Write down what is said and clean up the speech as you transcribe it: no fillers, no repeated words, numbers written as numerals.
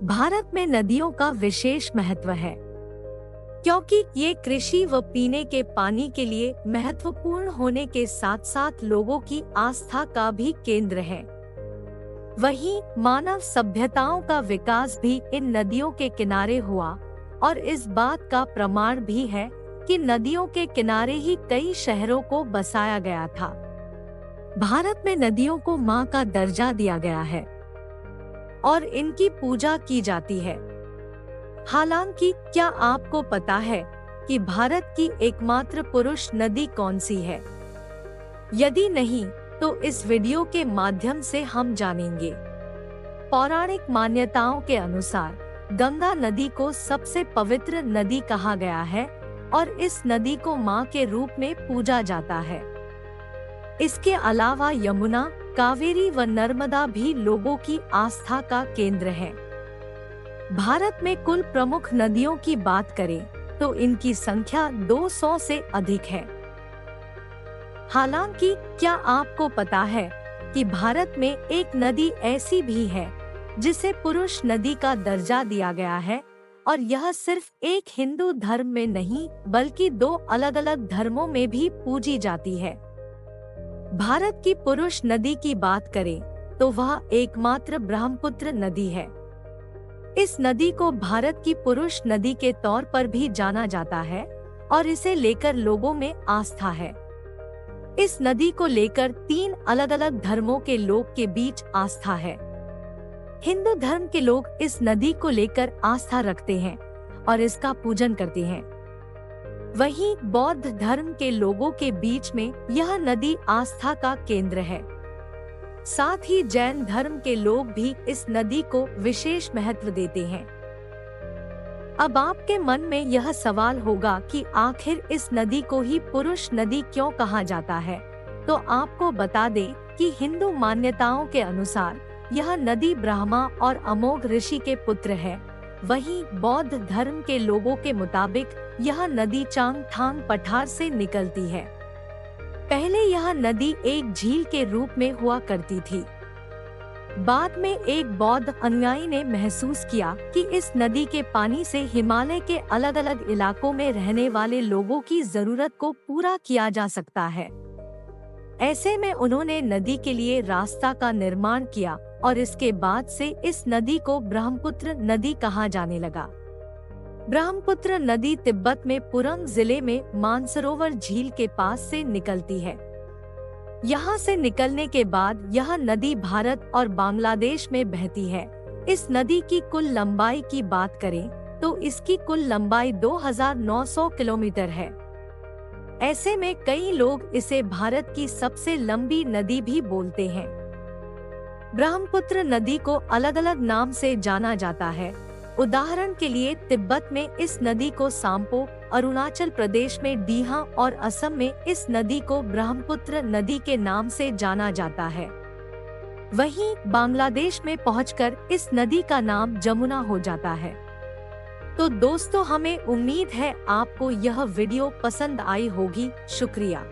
भारत में नदियों का विशेष महत्व है क्योंकि ये कृषि व पीने के पानी के लिए महत्वपूर्ण होने के साथ साथ लोगों की आस्था का भी केंद्र है। वहीं मानव सभ्यताओं का विकास भी इन नदियों के किनारे हुआ और इस बात का प्रमाण भी है कि नदियों के किनारे ही कई शहरों को बसाया गया था। भारत में नदियों को मां का दर्जा दिया गया है और इनकी पूजा की जाती है। हालांकि क्या आपको पता है कि भारत की एकमात्र पुरुष नदी कौन सी है? यदि नहीं तो इस वीडियो के माध्यम से हम जानेंगे। पौराणिक मान्यताओं के अनुसार गंगा नदी को सबसे पवित्र नदी कहा गया है और इस नदी को मां के रूप में पूजा जाता है। इसके अलावा यमुना, कावेरी व नर्मदा भी लोगों की आस्था का केंद्र है। भारत में कुल प्रमुख नदियों की बात करें तो इनकी संख्या 200 से अधिक है। हालांकि क्या आपको पता है कि भारत में एक नदी ऐसी भी है जिसे पुरुष नदी का दर्जा दिया गया है और यह सिर्फ एक हिंदू धर्म में नहीं बल्कि 2 अलग-अलग धर्मों में भी पूजी जाती है। भारत की पुरुष नदी की बात करें तो वह एकमात्र ब्रह्मपुत्र नदी है। इस नदी को भारत की पुरुष नदी के तौर पर भी जाना जाता है और इसे लेकर लोगों में आस्था है। इस नदी को लेकर 3 अलग-अलग धर्मों के लोग के बीच आस्था है। हिंदू धर्म के लोग इस नदी को लेकर आस्था रखते हैं और इसका पूजन करते हैं। वहीं बौद्ध धर्म के लोगों के बीच में यह नदी आस्था का केंद्र है। साथ ही जैन धर्म के लोग भी इस नदी को विशेष महत्व देते हैं। अब आपके मन में यह सवाल होगा कि आखिर इस नदी को ही पुरुष नदी क्यों कहा जाता है? तो आपको बता दें कि हिंदू मान्यताओं के अनुसार यह नदी ब्रह्मा और अमोघ ऋषि के पुत्र है। वहीं बौद्ध धर्म के लोगों के मुताबिक यह नदी चांगथांग पठार से निकलती है। पहले यह नदी एक झील के रूप में हुआ करती थी। बाद में एक बौद्ध अनुयायी ने महसूस किया कि इस नदी के पानी से हिमालय के अलग-अलग इलाकों में रहने वाले लोगों की जरूरत को पूरा किया जा सकता है। ऐसे में उन्होंने नदी के लिए रास्ता का निर्माण किया और इसके बाद से इस नदी को ब्रह्मपुत्र नदी कहा जाने लगा। ब्रह्मपुत्र नदी तिब्बत में पुरंग जिले में मानसरोवर झील के पास से निकलती है। यहाँ से निकलने के बाद यह नदी भारत और बांग्लादेश में बहती है। इस नदी की कुल लंबाई की बात करें तो इसकी कुल लंबाई 2900 किलोमीटर है। ऐसे में कई लोग इसे भारत की सबसे लंबी नदी भी बोलते हैं। ब्रह्मपुत्र नदी को अलग-अलग नाम से जाना जाता है। उदाहरण के लिए तिब्बत में इस नदी को साम्पो, अरुणाचल प्रदेश में डीहा और असम में इस नदी को ब्रह्मपुत्र नदी के नाम से जाना जाता है। वहीं बांग्लादेश में पहुंचकर इस नदी का नाम जमुना हो जाता है। तो दोस्तों, हमें उम्मीद है आपको यह वीडियो पसंद आई होगी। शुक्रिया।